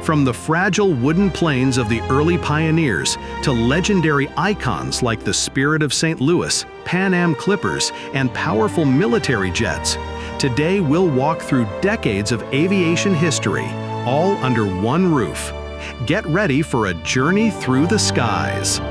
From the fragile wooden planes of the early pioneers to legendary icons like the Spirit of St. Louis, Pan Am Clippers, and powerful military jets, today we'll walk through decades of aviation history, all under one roof. Get ready for a journey through the skies.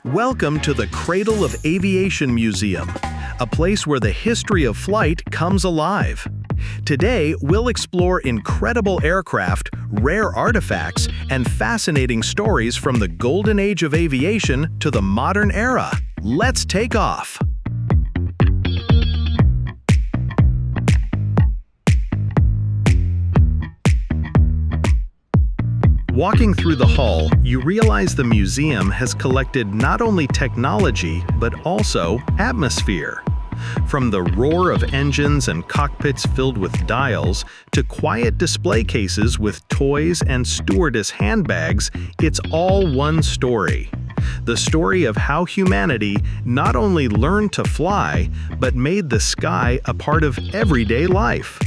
Welcome to the Cradle of Aviation Museum, a place where the history of flight comes alive. Today, we'll explore incredible aircraft, rare artifacts, and fascinating stories from the golden age of aviation to the modern era. Let's take off! Walking through the hall, you realize the museum has collected not only technology, but also atmosphere. From the roar of engines and cockpits filled with dials, to quiet display cases with toys and stewardess handbags, it's all one story. The story of how humanity not only learned to fly, but made the sky a part of everyday life.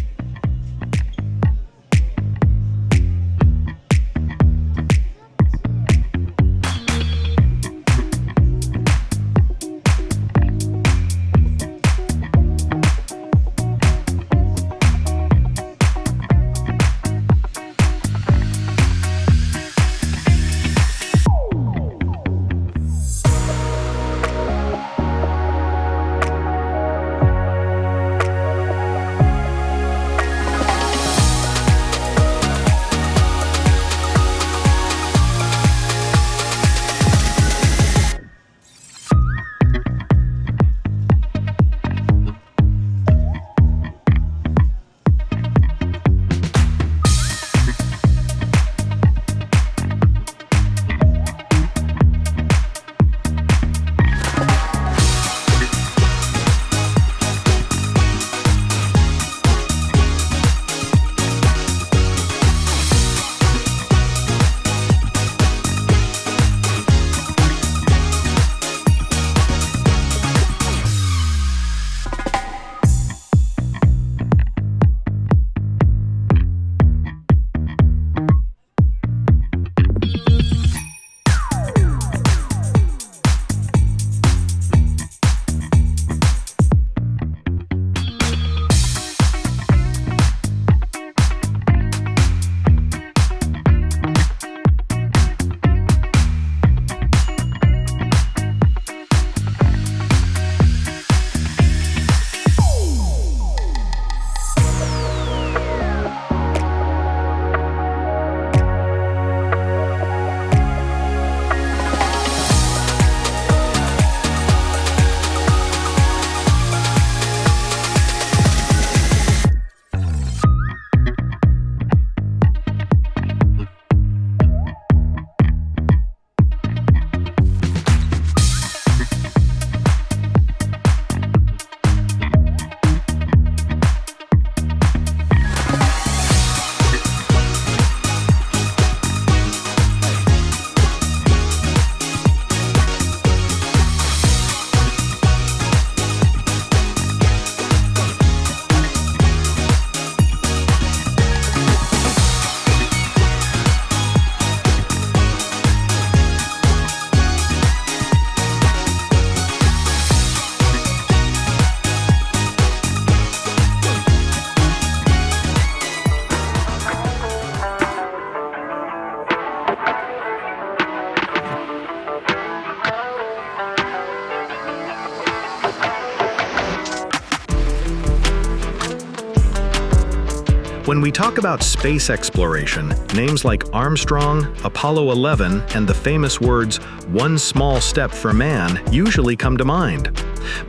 When we talk about space exploration, names like Armstrong, Apollo 11, and the famous words, "one small step for man," usually come to mind.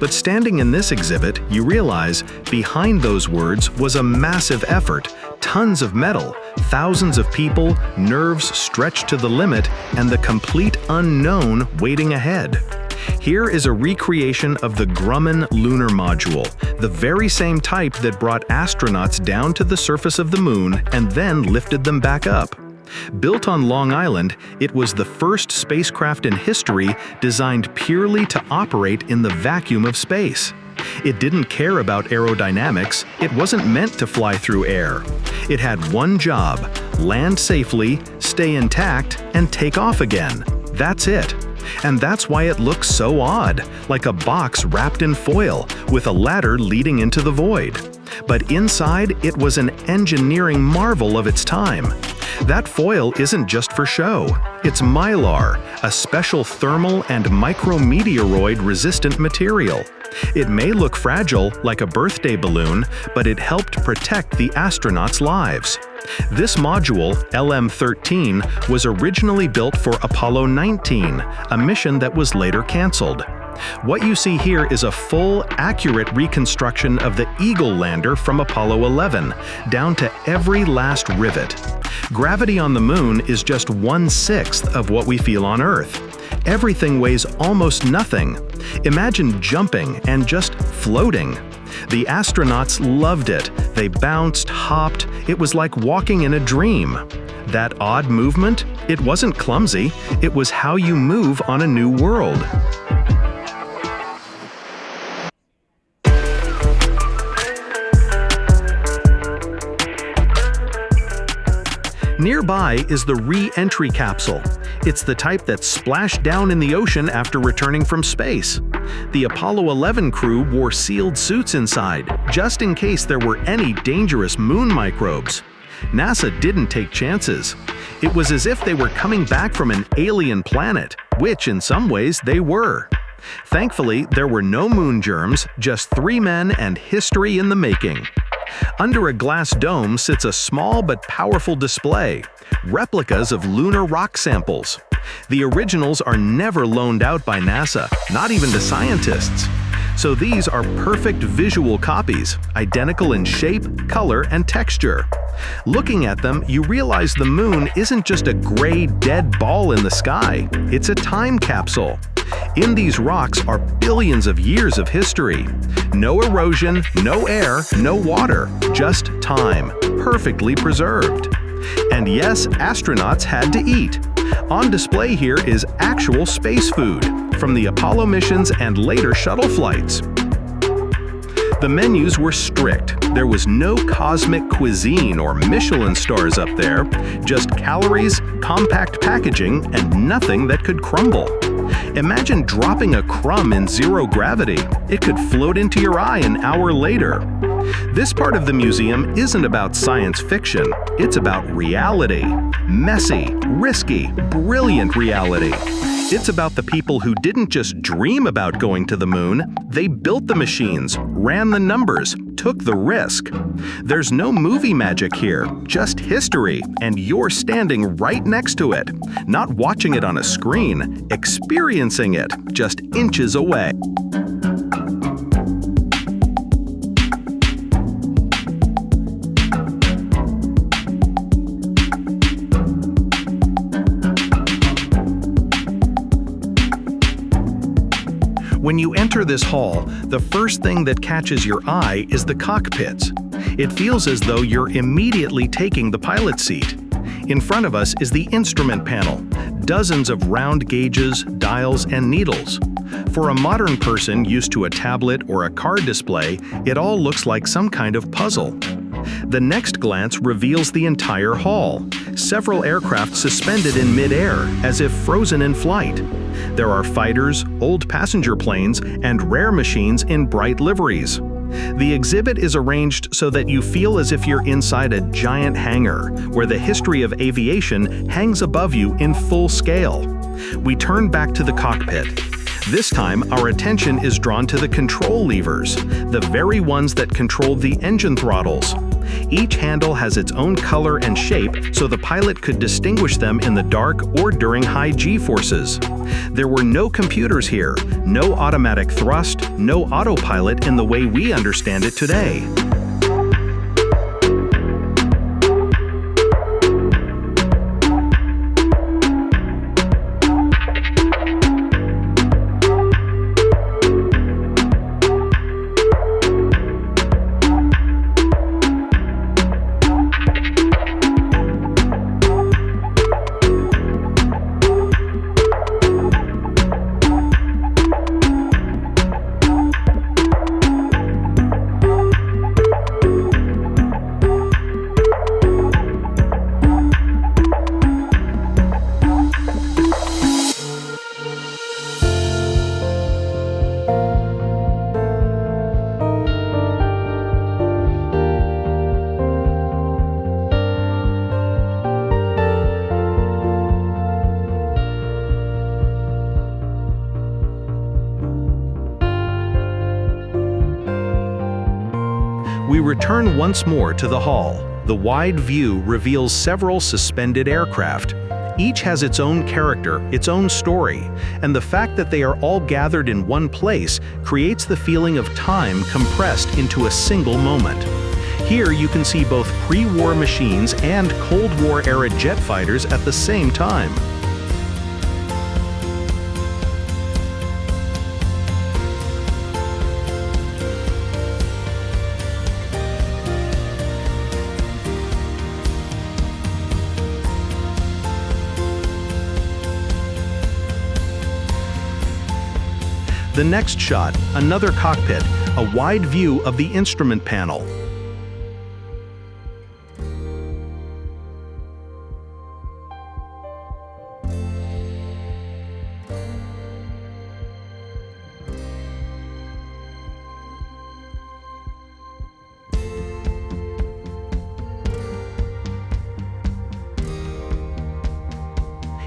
But standing in this exhibit, you realize behind those words was a massive effort, tons of metal, thousands of people, nerves stretched to the limit, and the complete unknown waiting ahead. Here is a recreation of the Grumman lunar module, the very same type that brought astronauts down to the surface of the moon and then lifted them back up. Built on Long Island, it was the first spacecraft in history designed purely to operate in the vacuum of space. It didn't care about aerodynamics, it wasn't meant to fly through air. It had one job: land safely, stay intact, and take off again. That's it. And that's why it looks so odd, like a box wrapped in foil, with a ladder leading into the void. But inside, it was an engineering marvel of its time. That foil isn't just for show. It's mylar, a special thermal and micrometeoroid-resistant material. It may look fragile, like a birthday balloon, but it helped protect the astronauts' lives. This module, LM-13, was originally built for Apollo 19, a mission that was later canceled. What you see here is a full, accurate reconstruction of the Eagle lander from Apollo 11, down to every last rivet. Gravity on the Moon is just 1/6 of what we feel on Earth. Everything weighs almost nothing. Imagine jumping and just floating. The astronauts loved it. They bounced, hopped. It was like walking in a dream. That odd movement? It wasn't clumsy. It was how you move on a new world. Nearby is the re-entry capsule. It's the type that splashed down in the ocean after returning from space. The Apollo 11 crew wore sealed suits inside, just in case there were any dangerous moon microbes. NASA didn't take chances. It was as if they were coming back from an alien planet, which in some ways they were. Thankfully, there were no moon germs, just 3 men and history in the making. Under a glass dome sits a small but powerful display, replicas of lunar rock samples. The originals are never loaned out by NASA, not even to scientists. So these are perfect visual copies, identical in shape, color, and texture. Looking at them, you realize the moon isn't just a gray, dead ball in the sky. It's a time capsule. In these rocks are billions of years of history. No erosion, no air, no water, just time, perfectly preserved. And yes, astronauts had to eat. On display here is actual space food from the Apollo missions and later shuttle flights. The menus were strict. There was no cosmic cuisine or Michelin stars up there, just calories, compact packaging, and nothing that could crumble. Imagine dropping a crumb in zero gravity. It could float into your eye an hour later. This part of the museum isn't about science fiction, it's about reality. Messy, risky, brilliant reality. It's about the people who didn't just dream about going to the moon, they built the machines, ran the numbers, took the risk. There's no movie magic here, just history, and you're standing right next to it. Not watching it on a screen, experiencing it, just inches away. When you enter this hall, the first thing that catches your eye is the cockpits. It feels as though you're immediately taking the pilot seat. In front of us is the instrument panel, dozens of round gauges, dials, and needles. For a modern person used to a tablet or a card display, it all looks like some kind of puzzle. The next glance reveals the entire hall, several aircraft suspended in mid-air, as if frozen in flight. There are fighters, old passenger planes, and rare machines in bright liveries. The exhibit is arranged so that you feel as if you're inside a giant hangar, where the history of aviation hangs above you in full scale. We turn back to the cockpit. This time, our attention is drawn to the control levers, the very ones that control the engine throttles. Each handle has its own color and shape, so the pilot could distinguish them in the dark or during high G-forces. There were no computers here, no automatic thrust, no autopilot in the way we understand it today. We return once more to the hall. The wide view reveals several suspended aircraft. Each has its own character, its own story, and the fact that they are all gathered in one place creates the feeling of time compressed into a single moment. Here you can see both pre-war machines and Cold War-era jet fighters at the same time. The next shot, another cockpit, a wide view of the instrument panel.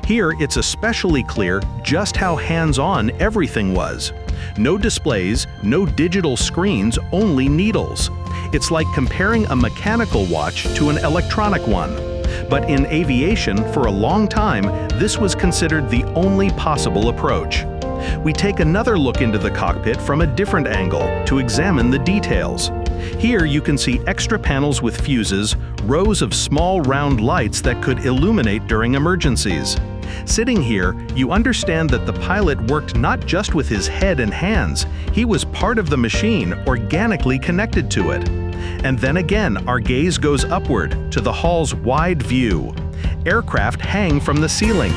Here, it's especially clear just how hands-on everything was. No displays, no digital screens, only needles. It's like comparing a mechanical watch to an electronic one. But in aviation, for a long time, this was considered the only possible approach. We take another look into the cockpit from a different angle to examine the details. Here you can see extra panels with fuses, rows of small round lights that could illuminate during emergencies. Sitting here, you understand that the pilot worked not just with his head and hands, he was part of the machine, organically connected to it. And then again, our gaze goes upward to the hall's wide view. Aircraft hang from the ceiling.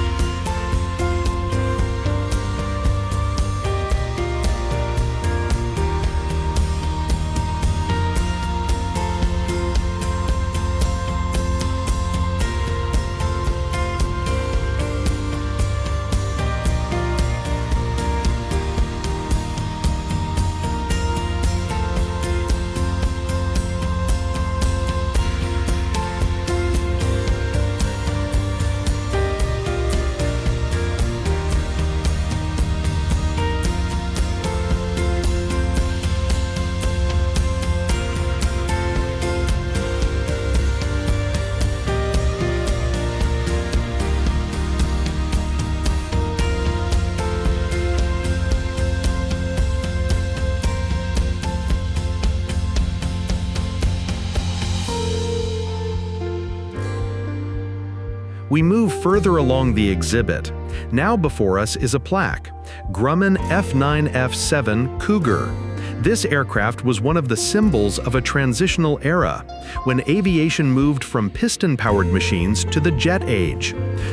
We move further along the exhibit. Now before us is a plaque, Grumman F9F7 Cougar. This aircraft was one of the symbols of a transitional era, when aviation moved from piston-powered machines to the jet age.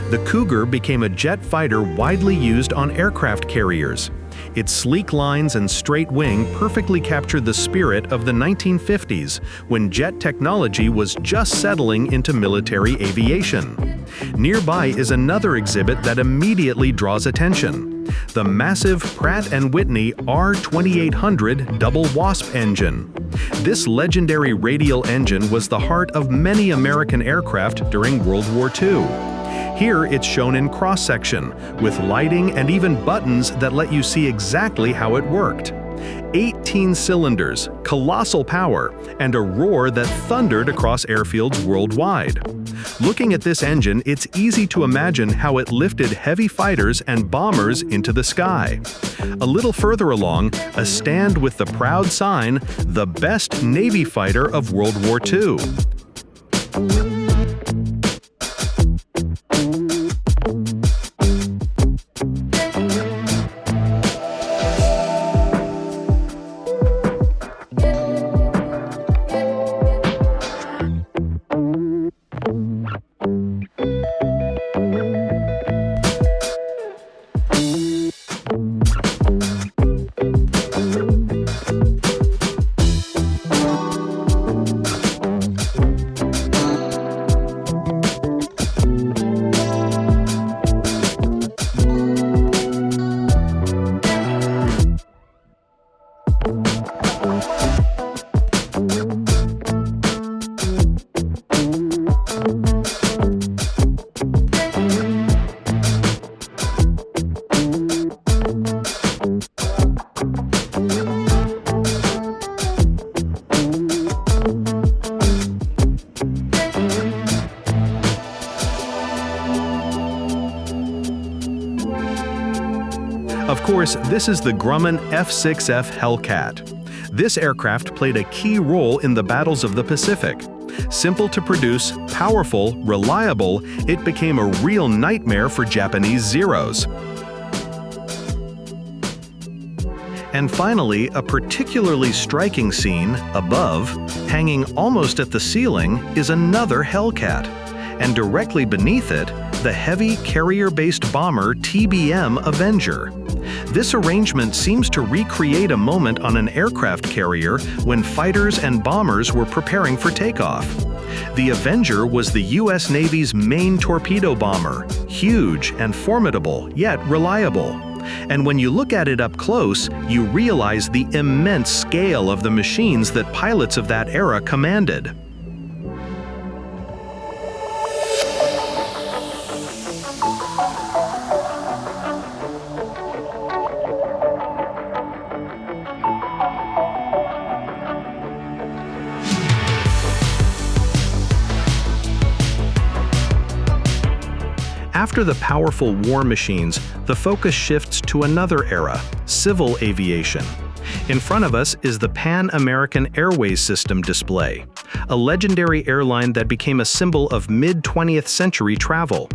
The Cougar became a jet fighter widely used on aircraft carriers. Its sleek lines and straight wing perfectly captured the spirit of the 1950s, when jet technology was just settling into military aviation. Nearby is another exhibit that immediately draws attention: the massive Pratt & Whitney R2800 double wasp engine. This legendary radial engine was the heart of many American aircraft during World War II. Here it's shown in cross-section, with lighting and even buttons that let you see exactly how it worked. 18 cylinders, colossal power, and a roar that thundered across airfields worldwide. Looking at this engine, it's easy to imagine how it lifted heavy fighters and bombers into the sky. A little further along, a stand with the proud sign, "The Best Navy Fighter of World War II." course, this is the Grumman F-6F Hellcat. This aircraft played a key role in the battles of the Pacific. Simple to produce, powerful, reliable, it became a real nightmare for Japanese Zeros. And finally, a particularly striking scene, above, hanging almost at the ceiling, is another Hellcat. And directly beneath it, the heavy carrier-based bomber TBM Avenger. This arrangement seems to recreate a moment on an aircraft carrier when fighters and bombers were preparing for takeoff. The Avenger was the U.S. Navy's main torpedo bomber, huge and formidable, yet reliable. And when you look at it up close, you realize the immense scale of the machines that pilots of that era commanded. After the powerful war machines, the focus shifts to another era, civil aviation. In front of us is the Pan American Airways System display, a legendary airline that became a symbol of mid-20th century travel.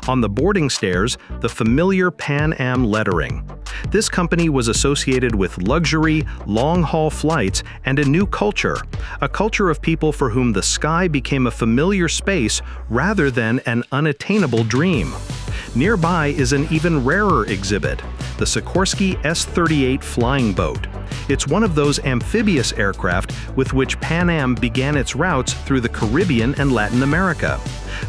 On the boarding stairs, the familiar Pan Am lettering. This company was associated with luxury, long-haul flights, and a new culture, a culture of people for whom the sky became a familiar space rather than an unattainable dream. Nearby is an even rarer exhibit, the Sikorsky S-38 flying boat. It's one of those amphibious aircraft with which Pan Am began its routes through the Caribbean and Latin America.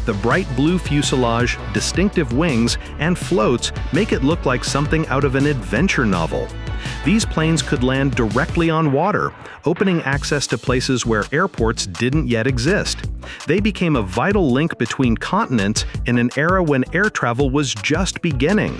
The bright blue fuselage, distinctive wings, and floats make it look like something out of an adventure novel. These planes could land directly on water, opening access to places where airports didn't yet exist. They became a vital link between continents in an era when air travel was just beginning.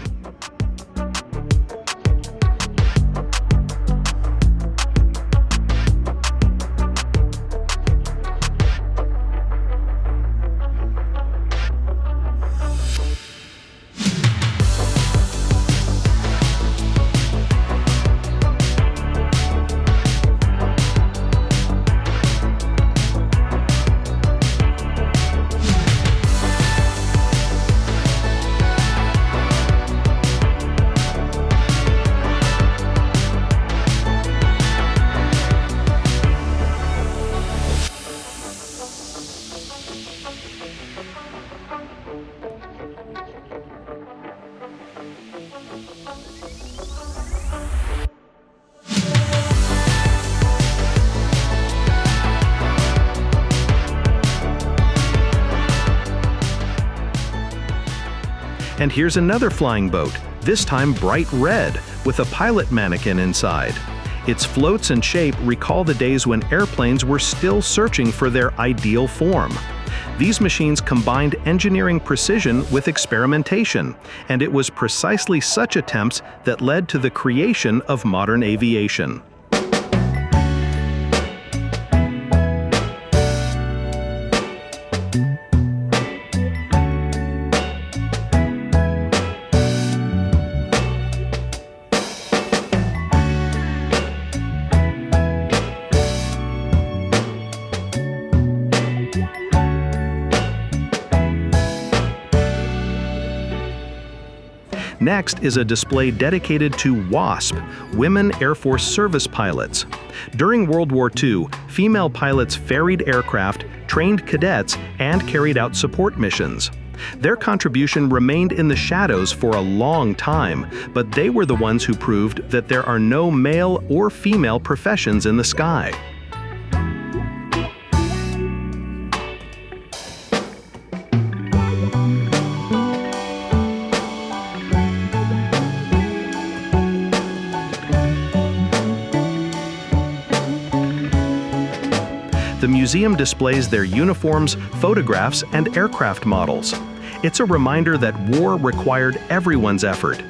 And here's another flying boat, this time bright red, with a pilot mannequin inside. Its floats and shape recall the days when airplanes were still searching for their ideal form. These machines combined engineering precision with experimentation, and it was precisely such attempts that led to the creation of modern aviation. Next is a display dedicated to WASP, Women Air Force Service Pilots. During World War II, female pilots ferried aircraft, trained cadets, and carried out support missions. Their contribution remained in the shadows for a long time, but they were the ones who proved that there are no male or female professions in the sky. The museum displays their uniforms, photographs, and aircraft models. It's a reminder that war required everyone's effort.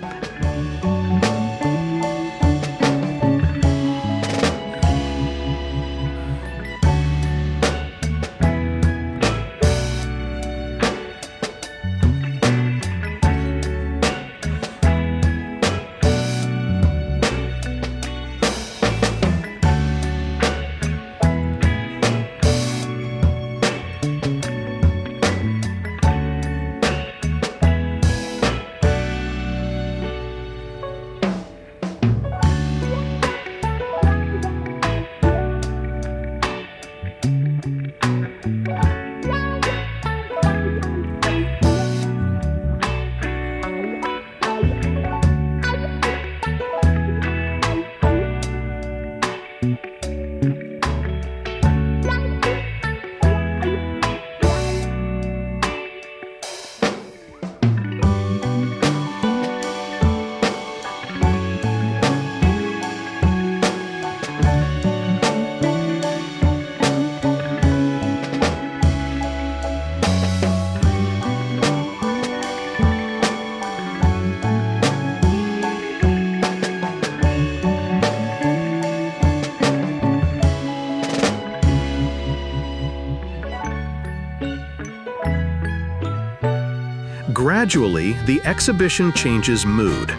Gradually, the exhibition changes mood.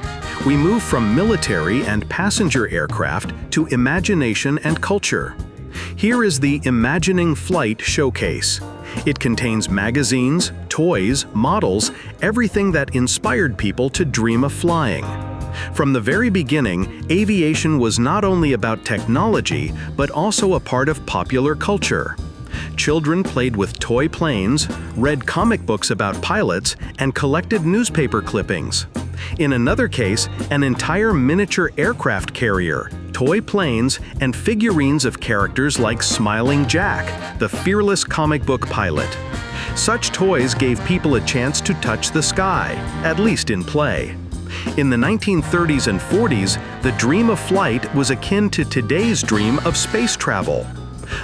We move from military and passenger aircraft to imagination and culture. Here is the Imagining Flight Showcase. It contains magazines, toys, models, everything that inspired people to dream of flying. From the very beginning, aviation was not only about technology, but also a part of popular culture. Children played with toy planes, read comic books about pilots, and collected newspaper clippings. In another case, an entire miniature aircraft carrier, toy planes, and figurines of characters like Smiling Jack, the fearless comic book pilot. Such toys gave people a chance to touch the sky, at least in play. In the 1930s and 40s, the dream of flight was akin to today's dream of space travel.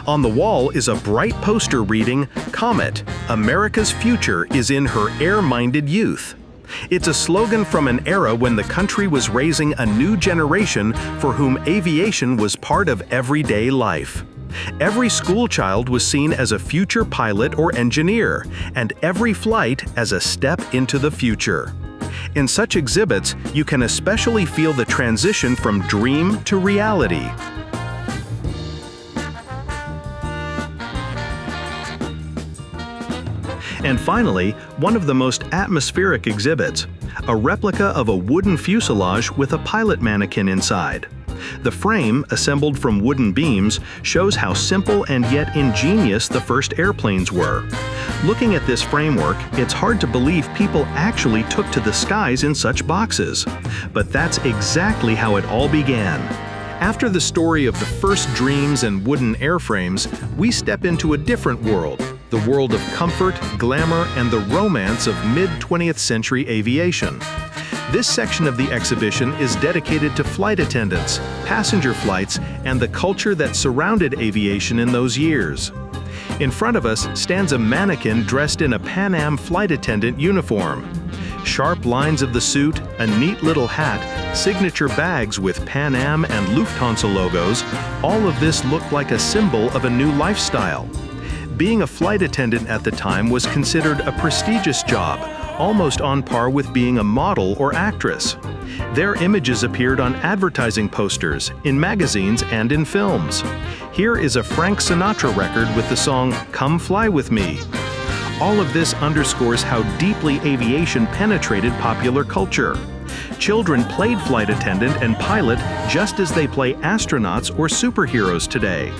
On the wall is a bright poster reading, "Comet, America's future is in her air-minded youth." It's a slogan from an era when the country was raising a new generation for whom aviation was part of everyday life. Every schoolchild was seen as a future pilot or engineer, and every flight as a step into the future. In such exhibits, you can especially feel the transition from dream to reality. And finally, one of the most atmospheric exhibits, a replica of a wooden fuselage with a pilot mannequin inside. The frame, assembled from wooden beams, shows how simple and yet ingenious the first airplanes were. Looking at this framework, it's hard to believe people actually took to the skies in such boxes. But that's exactly how it all began. After the story of the first dreams and wooden airframes, we step into a different world, the world of comfort, glamour, and the romance of mid-20th century aviation. This section of the exhibition is dedicated to flight attendants, passenger flights, and the culture that surrounded aviation in those years. In front of us stands a mannequin dressed in a Pan Am flight attendant uniform. Sharp lines of the suit, a neat little hat, signature bags with Pan Am and Lufthansa logos, all of this looked like a symbol of a new lifestyle. Being a flight attendant at the time was considered a prestigious job, almost on par with being a model or actress. Their images appeared on advertising posters, in magazines, and in films. Here is a Frank Sinatra record with the song "Come Fly With Me." All of this underscores how deeply aviation penetrated popular culture. Children played flight attendant and pilot just as they play astronauts or superheroes today.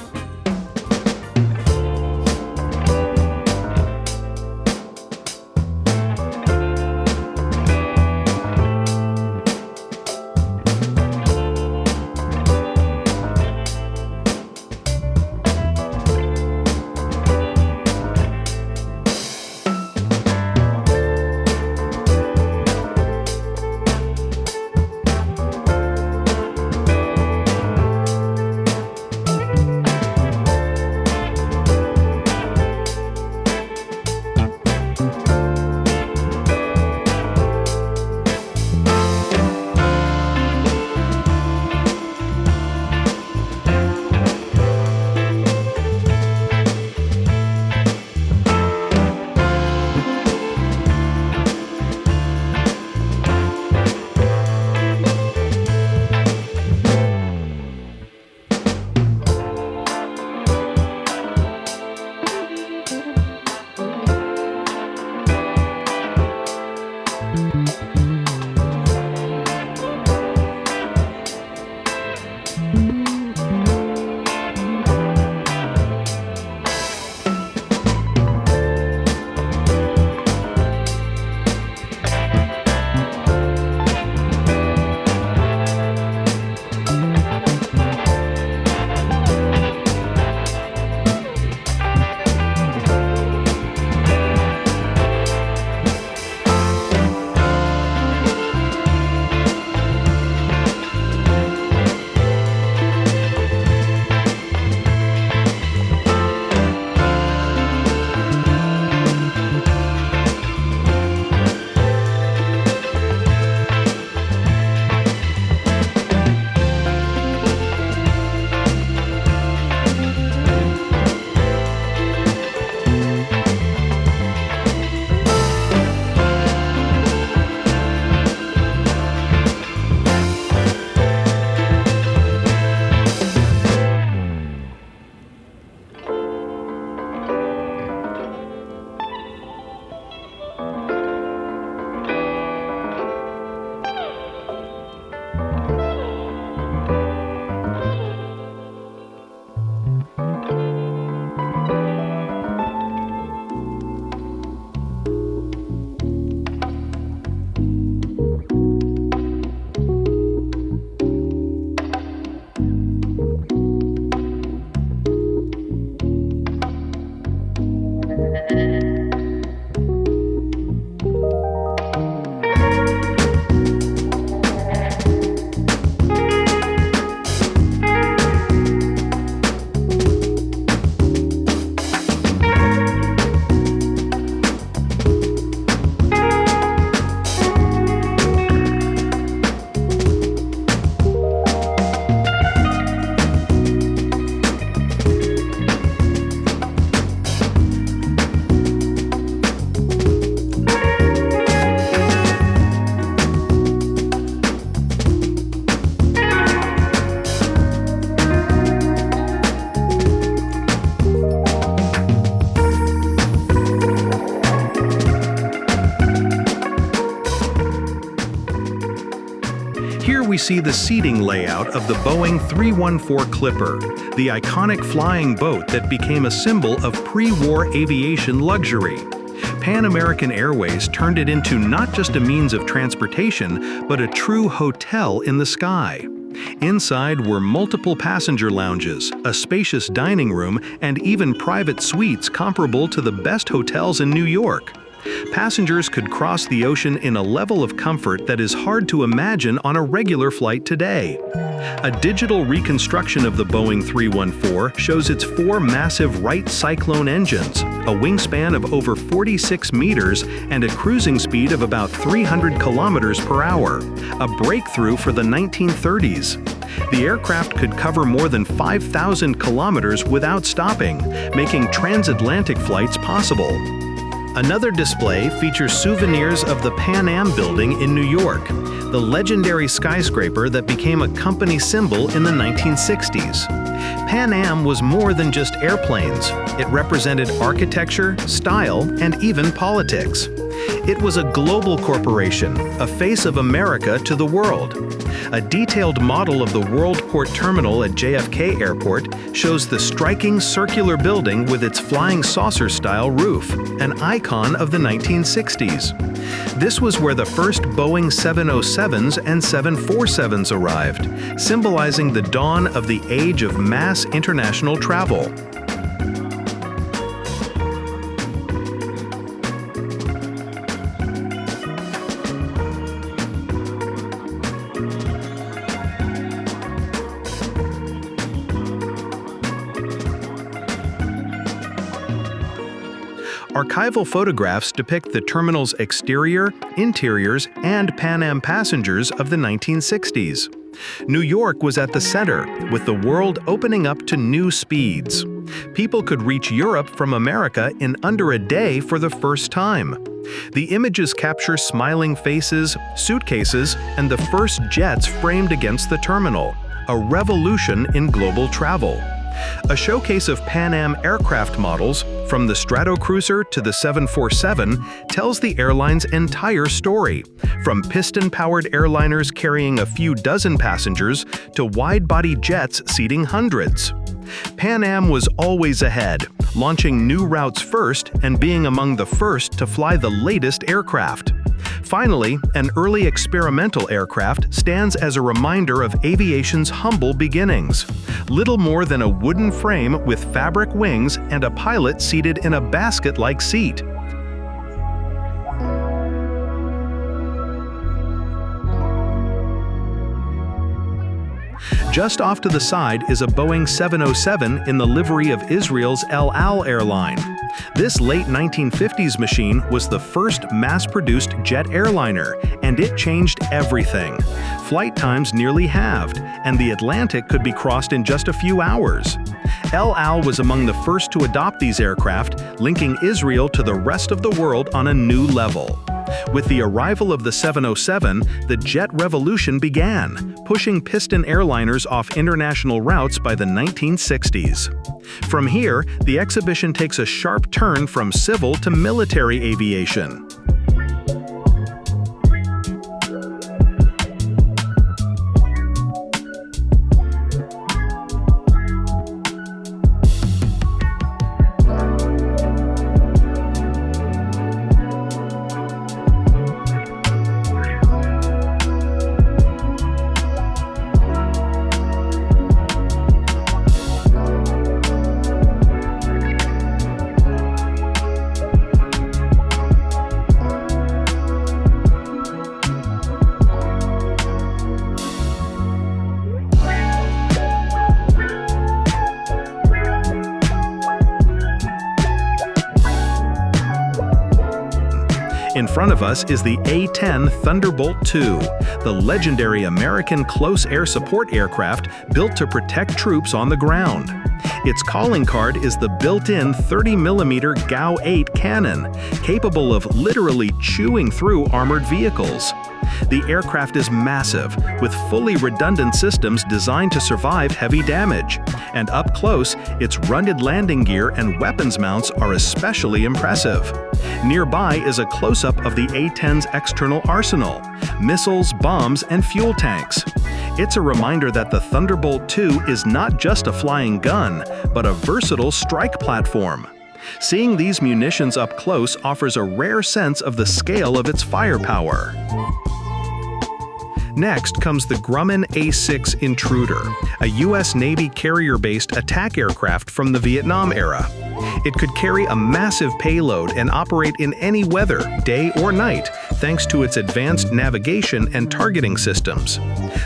see the seating layout of the Boeing 314 Clipper, the iconic flying boat that became a symbol of pre-war aviation luxury. Pan American Airways turned it into not just a means of transportation, but a true hotel in the sky. Inside were multiple passenger lounges, a spacious dining room, and even private suites comparable to the best hotels in New York. Passengers could cross the ocean in a level of comfort that is hard to imagine on a regular flight today. A digital reconstruction of the Boeing 314 shows its 4 massive Wright Cyclone engines, a wingspan of over 46 meters, and a cruising speed of about 300 kilometers per hour, a breakthrough for the 1930s. The aircraft could cover more than 5,000 kilometers without stopping, making transatlantic flights possible. Another display features souvenirs of the Pan Am building in New York, the legendary skyscraper that became a company symbol in the 1960s. Pan Am was more than just airplanes. It represented architecture, style, and even politics. It was a global corporation, a face of America to the world. A detailed model of the Worldport Terminal at JFK Airport shows the striking circular building with its flying saucer-style roof, an icon of the 1960s. This was where the first Boeing 707s and 747s arrived, symbolizing the dawn of the age of mass international travel. Archival photographs depict the terminal's exterior, interiors, and Pan Am passengers of the 1960s. New York was at the center, with the world opening up to new speeds. People could reach Europe from America in under a day for the first time. The images capture smiling faces, suitcases, and the first jets framed against the terminal, a revolution in global travel. A showcase of Pan Am aircraft models, from the Stratocruiser to the 747, tells the airline's entire story, from piston-powered airliners carrying a few dozen passengers to wide-body jets seating hundreds. Pan Am was always ahead, launching new routes first and being among the first to fly the latest aircraft. Finally, an early experimental aircraft stands as a reminder of aviation's humble beginnings. Little more than a wooden frame with fabric wings and a pilot seated in a basket-like seat. Just off to the side is a Boeing 707 in the livery of Israel's El Al airline. This late 1950s machine was the first mass-produced jet airliner, and it changed everything. Flight times nearly halved, and the Atlantic could be crossed in just a few hours. El Al was among the first to adopt these aircraft, linking Israel to the rest of the world on a new level. With the arrival of the 707, the jet revolution began, pushing piston airliners off international routes by the 1960s. From here, the exhibition takes a sharp turn from civil to military aviation. In front of us is the A-10 Thunderbolt II, the legendary American close air support aircraft built to protect troops on the ground. Its calling card is the built-in 30mm GAU-8 cannon, capable of literally chewing through armored vehicles. The aircraft is massive, with fully redundant systems designed to survive heavy damage, And up close, its rugged landing gear and weapons mounts are especially impressive. Nearby is a close-up of the A-10's external arsenal: missiles, bombs, and fuel tanks. It's a reminder that the Thunderbolt II is not just a flying gun, but a versatile strike platform. Seeing these munitions up close offers a rare sense of the scale of its firepower. Next comes the Grumman A-6 Intruder, a U.S. Navy carrier-based attack aircraft from the Vietnam era. It could carry a massive payload and operate in any weather, day or night, thanks to its advanced navigation and targeting systems.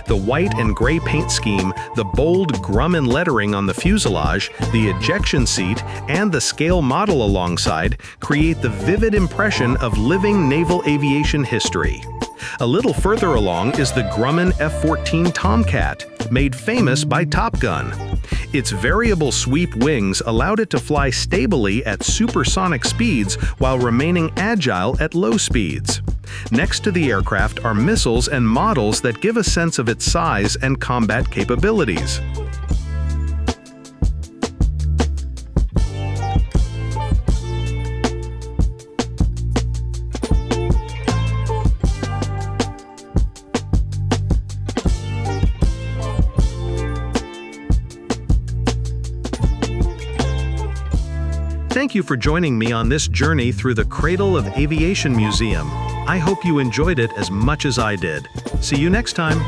The white and gray paint scheme, the bold Grumman lettering on the fuselage, the ejection seat, and the scale model alongside create the vivid impression of living naval aviation history. A little further along is the Grumman F-14 Tomcat, made famous by Top Gun. Its variable sweep wings allowed it to fly stably at supersonic speeds while remaining agile at low speeds. Next to the aircraft are missiles and models that give a sense of its size and combat capabilities. Thank you for joining me on this journey through the Cradle of Aviation Museum. I hope you enjoyed it as much as I did. See you next time.